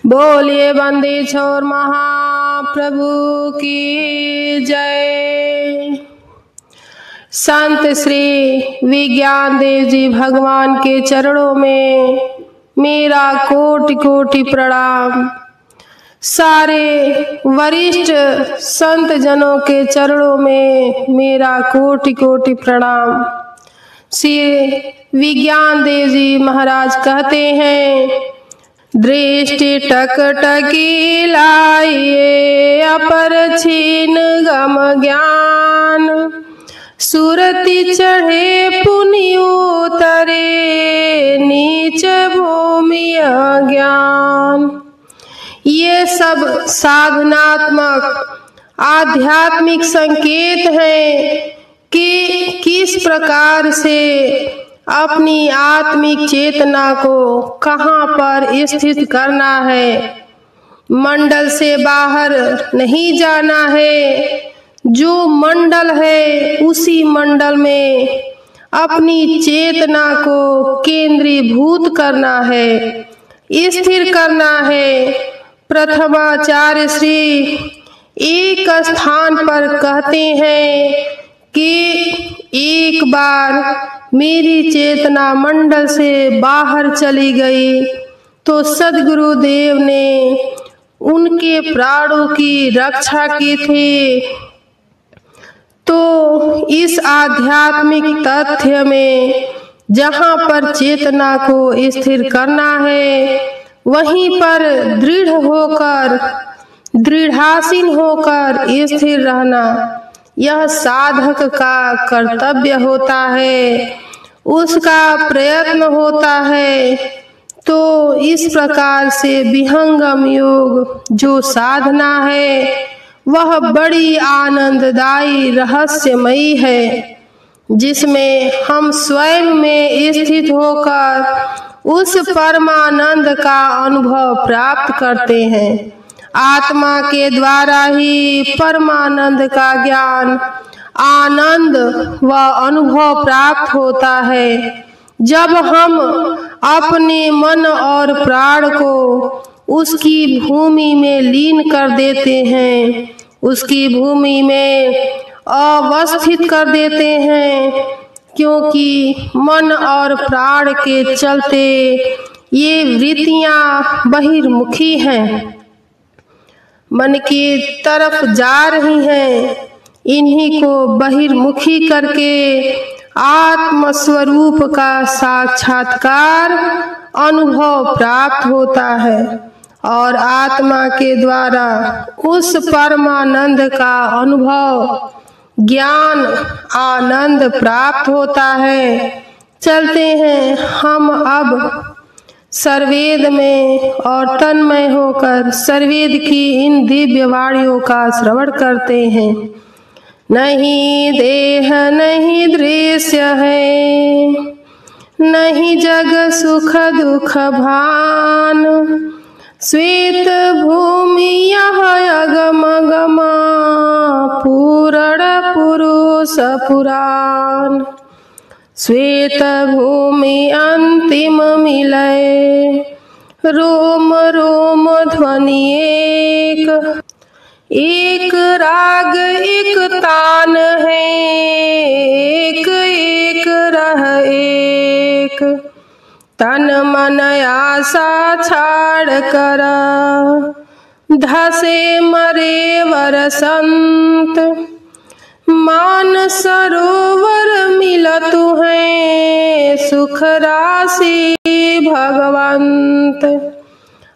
बोलिए बंदे छोर महाप्रभु की जय। संत श्री विज्ञान देव जी भगवान के चरणों में मेरा कोटि कोटि प्रणाम। सारे वरिष्ठ संत जनों के चरणों में मेरा कोटि कोटि प्रणाम। श्री विज्ञान देव जी महाराज कहते हैं, दृष्टि टकटकी लाइए अपर छीन गम ज्ञान, सुरति चढ़े पुनि उतरे नीच भूमि अज्ञान। ये सब साधनात्मक आध्यात्मिक संकेत हैं कि किस प्रकार से अपनी आत्मिक चेतना को कहाँ पर स्थित करना है। मंडल से बाहर नहीं जाना है, जो मंडल है उसी मंडल में अपनी चेतना को केंद्रीभूत करना है, स्थिर करना है। प्रथमाचार्य श्री एक स्थान पर कहते हैं कि एक बार मेरी चेतना मंडल से बाहर चली गई तो सद्गुरुदेव ने उनके प्राणों की रक्षा की थी। तो इस आध्यात्मिक तथ्य में जहाँ पर चेतना को स्थिर करना है, वहीं पर दृढ़ होकर दृढ़ासीन होकर स्थिर रहना यह साधक का कर्तव्य होता है, उसका प्रयत्न होता है। तो इस प्रकार से विहंगम योग जो साधना है वह बड़ी आनंददायी रहस्यमयी है, जिसमें हम स्वयं में स्थित होकर उस परमानंद का अनुभव प्राप्त करते हैं। आत्मा के द्वारा ही परमानंद का ज्ञान, आनंद व अनुभव प्राप्त होता है। जब हम अपने मन और प्राण को उसकी भूमि में लीन कर देते हैं, उसकी भूमि में अवस्थित कर देते हैं, क्योंकि मन और प्राण के चलते ये वृत्तियां बहिर्मुखी हैं, मन की तरफ जा रही हैं। इन्हीं को बहिर्मुखी करके आत्म स्वरूप का साक्षात्कार अनुभव प्राप्त होता है और आत्मा के द्वारा उस परमानंद का अनुभव, ज्ञान, आनंद प्राप्त होता है। चलते हैं हम अब सर्वेद में और तन्मय होकर सर्वेद की इन दिव्य वाणियों का श्रवण करते हैं। नहीं देह नहीं दृश्य है, नहीं जग सुख दुख भान, श्वेत भूमि यह अगम गमा, पूरण पुरुष पुराण। श्वेत भूमि अंतिम मिलय, रोम रोम ध्वनि एक, एक राग एक तान है, एक एक रह एक। तन मन आशा छाड़ कर, धसे मरे वर संत, मान सरोवर मिलतु है, सुख राशि भगवंत।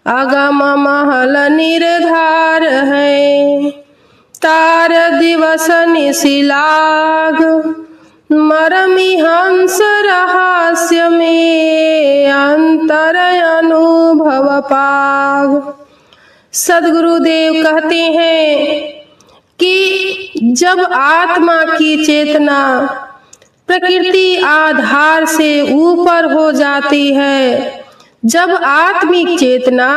अगम महल निर्धार है, तार दिवस निशिलाग, मरमी हंस रहस्य में, अंतर अनुभव पाग। सद्गुरुदेव कहते हैं कि जब आत्मा की चेतना प्रकृति आधार से ऊपर हो जाती है, जब आत्मिक चेतना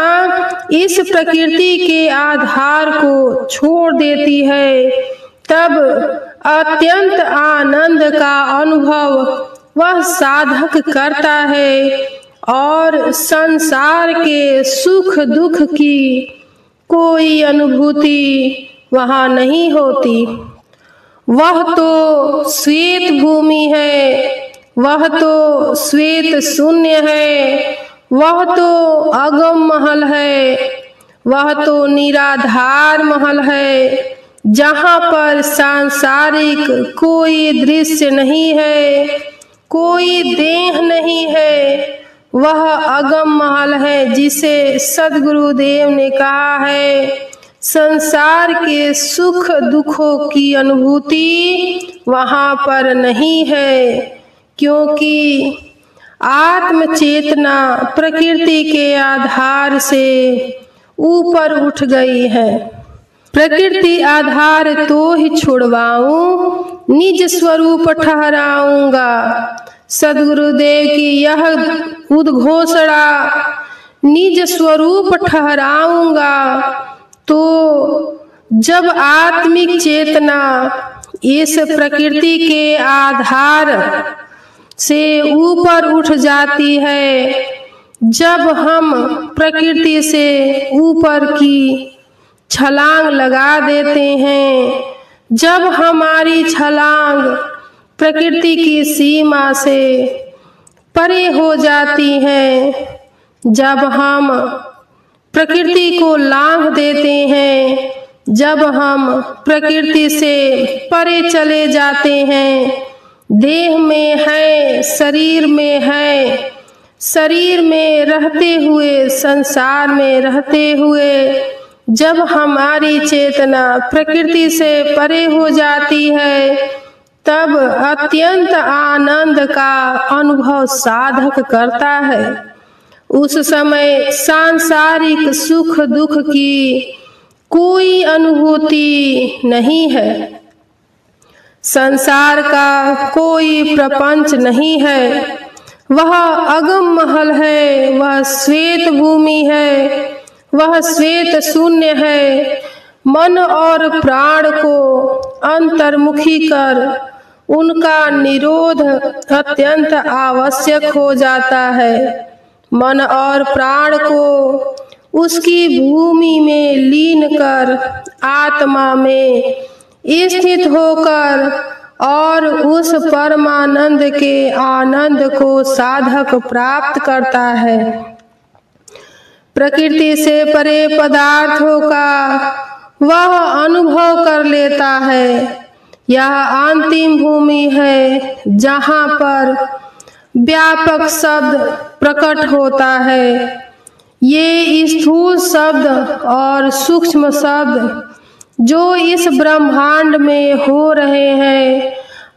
इस प्रकृति के आधार को छोड़ देती है, तब अत्यंत आनंद का अनुभव वह साधक करता है और संसार के सुख दुख की कोई अनुभूति वहाँ नहीं होती। वह तो श्वेत भूमि है, वह तो श्वेत शून्य है, वह तो अगम महल है, वह तो निराधार महल है, जहाँ पर सांसारिक कोई दृश्य नहीं है, कोई देह नहीं है। वह अगम महल है जिसे सद्गुरुदेव ने कहा है संसार के सुख दुखों की अनुभूति वहाँ पर नहीं है, क्योंकि आत्म चेतना प्रकृति के आधार से ऊपर उठ गई है। प्रकृति आधार तो ही छुड़वाऊं, निज स्वरूप ठहराऊंगा। सद्गुरुदेव की यह उद्घोषणा, निज स्वरूप ठहराऊंगा, तो जब आत्मिक चेतना इस प्रकृति के आधार से ऊपर उठ जाती है, जब हम प्रकृति से ऊपर की छलांग लगा देते हैं, जब हमारी छलांग प्रकृति की सीमा से परे हो जाती है, जब हम प्रकृति को लांघ देते हैं, जब हम प्रकृति से परे चले जाते हैं, देह में है, शरीर में है, शरीर में रहते हुए, संसार में रहते हुए जब हमारी चेतना प्रकृति से परे हो जाती है, तब अत्यंत आनंद का अनुभव साधक करता है। उस समय सांसारिक सुख दुख की कोई अनुभूति नहीं है, संसार का कोई प्रपंच नहीं है। वह अगम महल है, वह श्वेत भूमि है, वह श्वेत शून्य है। मन और प्राण को अंतर्मुखी कर उनका निरोध अत्यंत आवश्यक हो जाता है। मन और प्राण को उसकी भूमि में लीन कर आत्मा में स्थित होकर और उस परमानंद के आनंद को साधक प्राप्त करता है। प्रकृति से परे पदार्थों का वह अनुभव कर लेता है। यह अंतिम भूमि है जहाँ पर व्यापक शब्द प्रकट होता है। ये स्थूल शब्द और सूक्ष्म शब्द जो इस ब्रह्मांड में हो रहे हैं,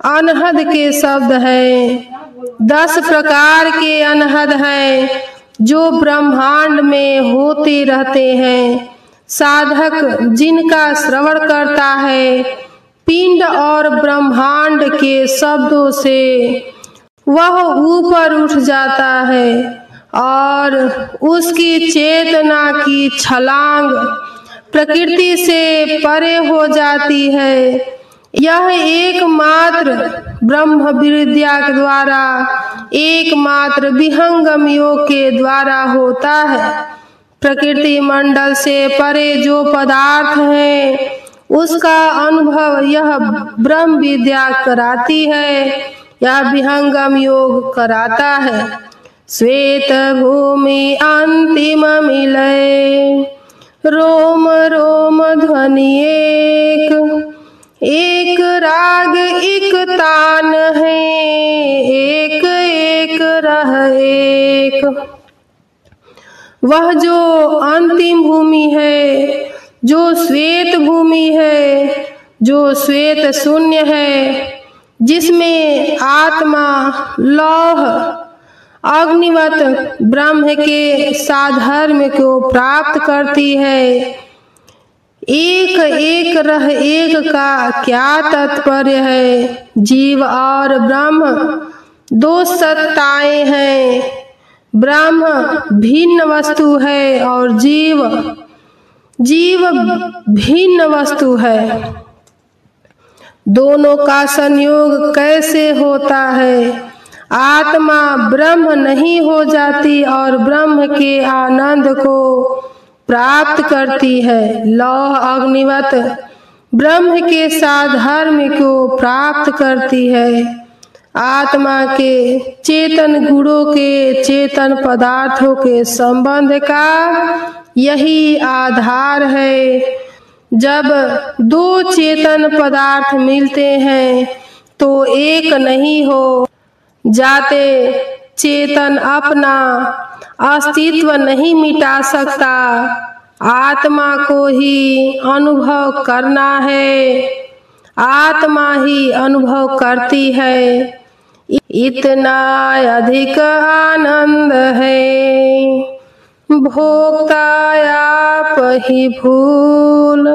अनहद के शब्द हैं। 10 प्रकार के अनहद हैं जो ब्रह्मांड में होते रहते हैं। साधक जिनका श्रवण करता है, पिंड और ब्रह्मांड के शब्दों से वह ऊपर उठ जाता है और उसकी चेतना की छलांग प्रकृति से परे हो जाती है। यह एकमात्र ब्रह्म विद्या के द्वारा, एकमात्र विहंगम योग के द्वारा होता है। प्रकृति मंडल से परे जो पदार्थ है, उसका अनुभव यह ब्रह्म विद्या कराती है, यह विहंगम योग कराता है। श्वेत भूमि अंतिम मिले, रोम रोम ध्वनि एक राग एक तान है, एक एक रह एक। वह जो अंतिम भूमि है, जो श्वेत भूमि है, जो श्वेत शून्य है, जिसमें आत्मा लौह अग्निवत ब्रह्म के साधर्म को प्राप्त करती है। एक एक रह एक का क्या तात्पर्य है? जीव और ब्रह्म 2 सत्ताएं हैं। ब्रह्म भिन्न वस्तु है और जीव भिन्न वस्तु है। दोनों का संयोग कैसे होता है? आत्मा ब्रह्म नहीं हो जाती और ब्रह्म के आनंद को प्राप्त करती है। लौह अग्निवत ब्रह्म के साधर्म्य को प्राप्त करती है। आत्मा के चेतन गुणों के चेतन पदार्थों के संबंध का यही आधार है। जब दो चेतन पदार्थ मिलते हैं तो एक नहीं हो जाते। चेतन अपना अस्तित्व नहीं मिटा सकता, आत्मा को ही अनुभव करना है, आत्मा ही अनुभव करती है। इतना अधिक आनंद है भोक्ता आप ही भूल।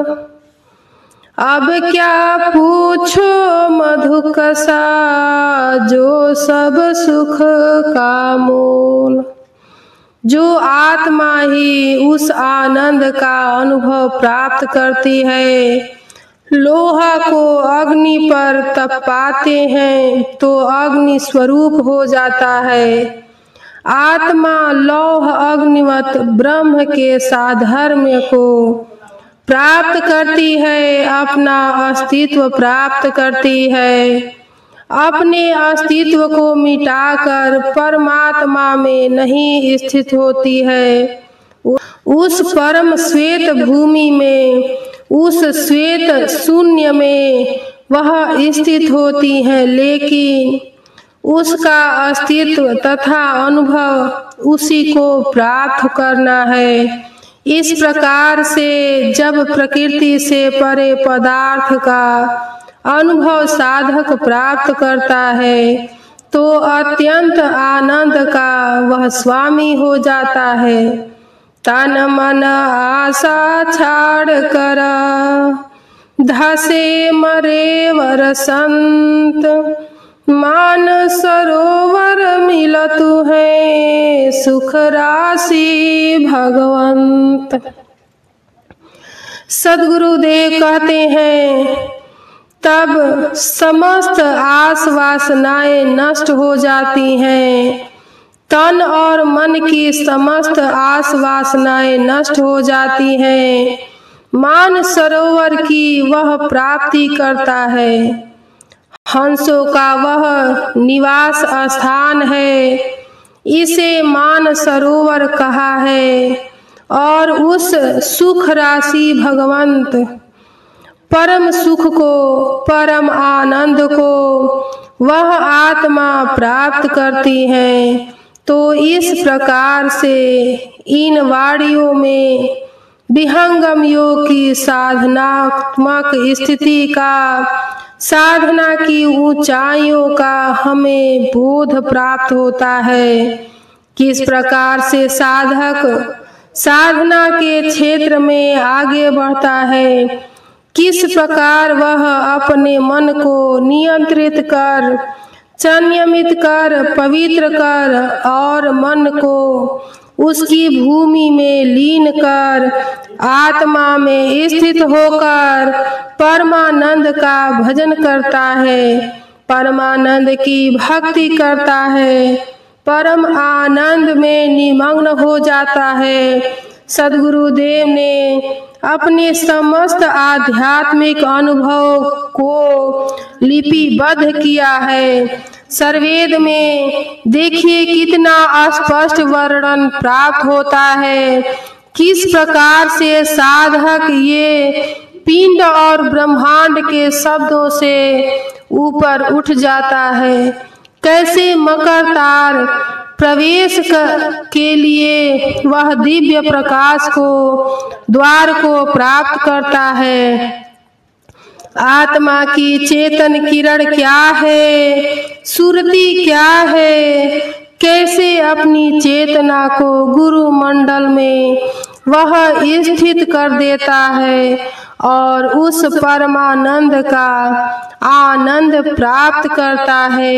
अब क्या पूछो मधुकसा जो सब सुख का मूल। जो आत्मा ही उस आनंद का अनुभव प्राप्त करती है। लोहा को अग्नि पर तपाते हैं तो अग्नि स्वरूप हो जाता है। आत्मा लौह अग्निवत ब्रह्म के साधर्म्य को प्राप्त करती है, अपना अस्तित्व प्राप्त करती है। अपने अस्तित्व को मिटाकर परमात्मा में नहीं स्थित होती है। उस परम श्वेत भूमि में, उस श्वेत शून्य में वह स्थित होती है, लेकिन उसका अस्तित्व तथा अनुभव उसी को प्राप्त करना है। इस प्रकार से जब प्रकृति से परे पदार्थ का अनुभव साधक प्राप्त करता है तो अत्यंत आनंद का वह स्वामी हो जाता है। तन मन आशा छाड़ कर धसे मरे वर संत। मान सरोवर मिलतु है सुख राशि भगवंत। सद्गुरुदेव कहते हैं तब समस्त आस वासनाएं नष्ट हो जाती हैं। तन और मन की समस्त आस वासनाएं नष्ट हो जाती हैं। मान सरोवर की वह प्राप्ति करता है। हंसों का वह निवास स्थान है, इसे मान सरोवर कहा है। और उस सुख राशि भगवंत परम सुख को, परम आनंद को वह आत्मा प्राप्त करती है। तो इस प्रकार से इन वाणियों में विहंगम योग की साधनात्मक स्थिति का, साधना की ऊंचाइयों का हमें बोध प्राप्त होता है। किस प्रकार से साधक साधना के क्षेत्र में आगे बढ़ता है, किस प्रकार वह अपने मन को नियंत्रित कर, संयमित कर, पवित्र कर और मन को उसकी भूमि में लीन कर आत्मा में स्थित होकर परमानंद का भजन करता है, परमानंद की भक्ति करता है, परम आनंद में निमग्न हो जाता है। सद्गुरुदेव ने अपने समस्त आध्यात्मिक अनुभव को लिपिबद्ध किया है। सर्वेद में देखिए कितना स्पष्ट वर्णन प्राप्त होता है, किस प्रकार से साधक ये पिंड और ब्रह्मांड के शब्दों से ऊपर उठ जाता है। कैसे मकर तार प्रवेश के लिए वह दिव्य प्रकाश को, द्वार को प्राप्त करता है। आत्मा की चेतन किरण क्या है, सुरति क्या है, कैसे अपनी चेतना को गुरु मंडल में वह स्थित कर देता है और उस परमानंद का आनंद प्राप्त करता है।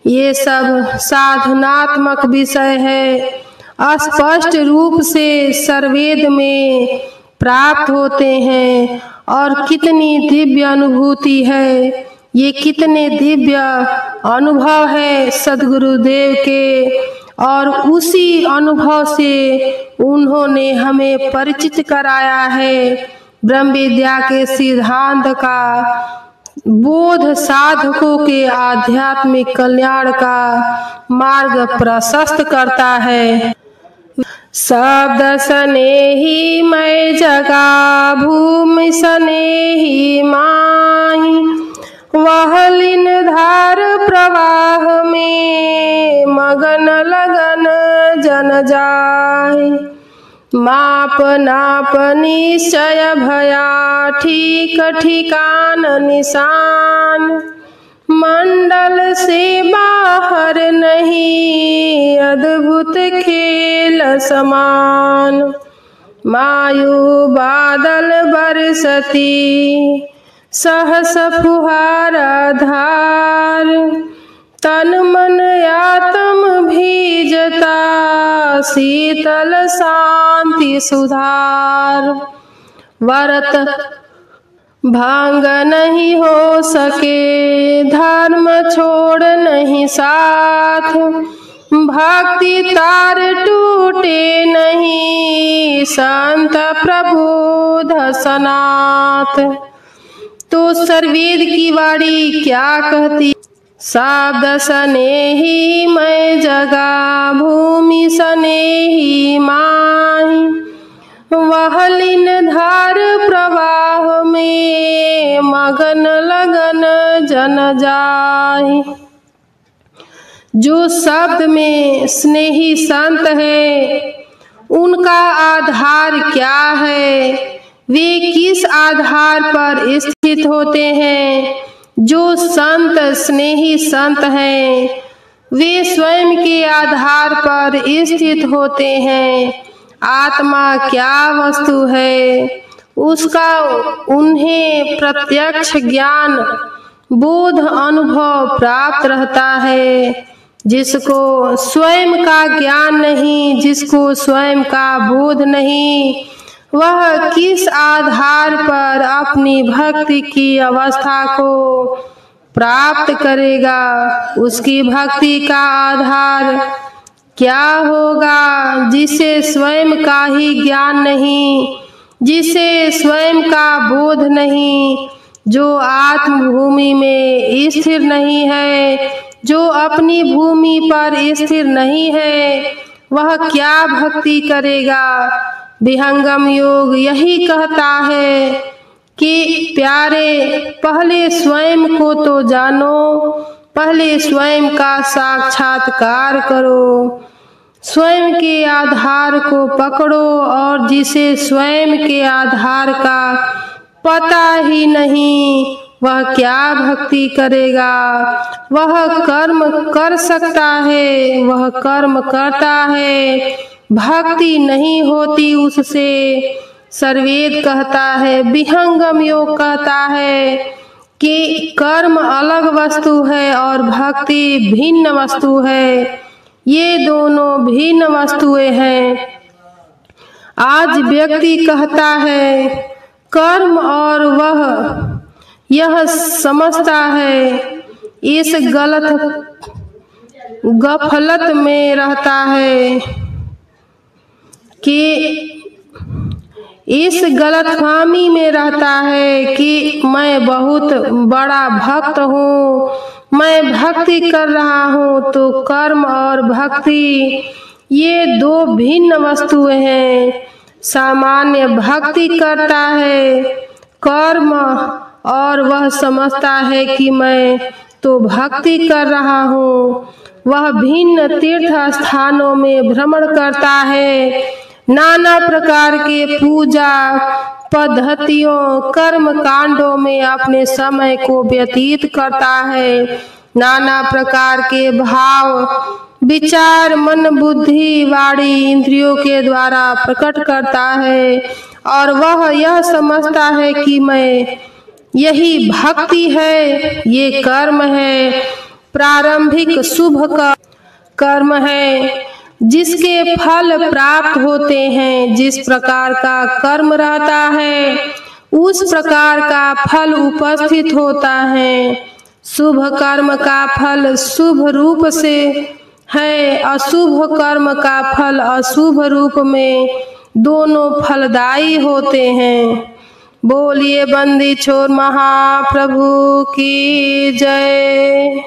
ये सब साधनात्मक विषय है, स्पष्ट रूप से सर्वेद में प्राप्त होते हैं। और कितनी दिव्य अनुभूति है ये कितने दिव्य अनुभव है सद्गुरुदेव के, और उसी अनुभव से उन्होंने हमें परिचित कराया है ब्रह्म विद्या के सिद्धांत का, बोध साधकों के आध्यात्मिक कल्याण का मार्ग प्रशस्त करता है। शब्द स्नेही मैं जगा भूमि स्नेही माही, वह लीन धार प्रवाह में मगन लगन जन जाए। माप नाप निश्चय भया ठीक ठिकान निशान, मंडल से बाहर नहीं अद्भुत खेल समान। मायू बादल बरसती सहस फुहार धार, तन मन आत्म भीजता शीतल शांति सुधार। व्रत भांग नहीं हो सके धर्म छोड़ नहीं साथ, भक्ति तार टूटे नहीं संत प्रबोध सनाथ। तो सर्वेद की वाणी क्या कहती? शब्द स्नेही मैं जगा भूमि स्नेही माही, वह लीन धार प्रवाह में मगन लगन जन जाए। जो शब्द में स्नेही संत है, उनका आधार क्या है? वे किस आधार पर स्थित होते हैं? जो संत स्नेही संत हैं, वे स्वयं के आधार पर स्थित होते हैं। आत्मा क्या वस्तु है, उसका उन्हें प्रत्यक्ष ज्ञान बोध अनुभव प्राप्त रहता है। जिसको स्वयं का ज्ञान नहीं, जिसको स्वयं का बोध नहीं, वह किस आधार पर अपनी भक्ति की अवस्था को प्राप्त करेगा? उसकी भक्ति का आधार क्या होगा? जिसे स्वयं का ही ज्ञान नहीं, जिसे स्वयं का बोध नहीं, जो आत्म भूमि में स्थिर नहीं है, जो अपनी भूमि पर स्थिर नहीं है, वह क्या भक्ति करेगा? विहंगम योग यही कहता है कि प्यारे, पहले स्वयं को तो जानो, पहले स्वयं का साक्षात्कार करो, स्वयं के आधार को पकड़ो। और जिसे स्वयं के आधार का पता ही नहीं, वह क्या भक्ति करेगा? वह कर्म कर सकता है, वह कर्म करता है, भक्ति नहीं होती उससे। सर्वेद कहता है, विहंगम योग कहता है कि कर्म अलग वस्तु है और भक्ति भिन्न वस्तु है। ये दोनों भिन्न वस्तुएं हैं। आज व्यक्ति कहता है कर्म, और वह यह समझता है, इस गफलत में रहता है कि इस गलतफहमी में रहता है कि मैं बहुत बड़ा भक्त हूँ, मैं भक्ति कर रहा हूँ। तो कर्म और भक्ति ये दो भिन्न वस्तुएं हैं। सामान्य भक्ति करता है कर्म, और वह समझता है कि मैं तो भक्ति कर रहा हूँ। वह भिन्न तीर्थ स्थानों में भ्रमण करता है, नाना प्रकार के पूजा पद्धतियों कर्म कांडों में अपने समय को व्यतीत करता है। नाना प्रकार के भाव विचार मन बुद्धि वाणी इंद्रियों के द्वारा प्रकट करता है, और वह यह समझता है कि मैं यही भक्ति है, ये कर्म है, प्रारंभिक शुभ का कर्म है, जिसके फल प्राप्त होते हैं। जिस प्रकार का कर्म रहता है, उस प्रकार का फल उपस्थित होता है। शुभ कर्म का फल शुभ रूप से है, अशुभ कर्म का फल अशुभ रूप में, दोनों फलदायी होते हैं। बोलिए बंदी छोड़ महाप्रभु की जय।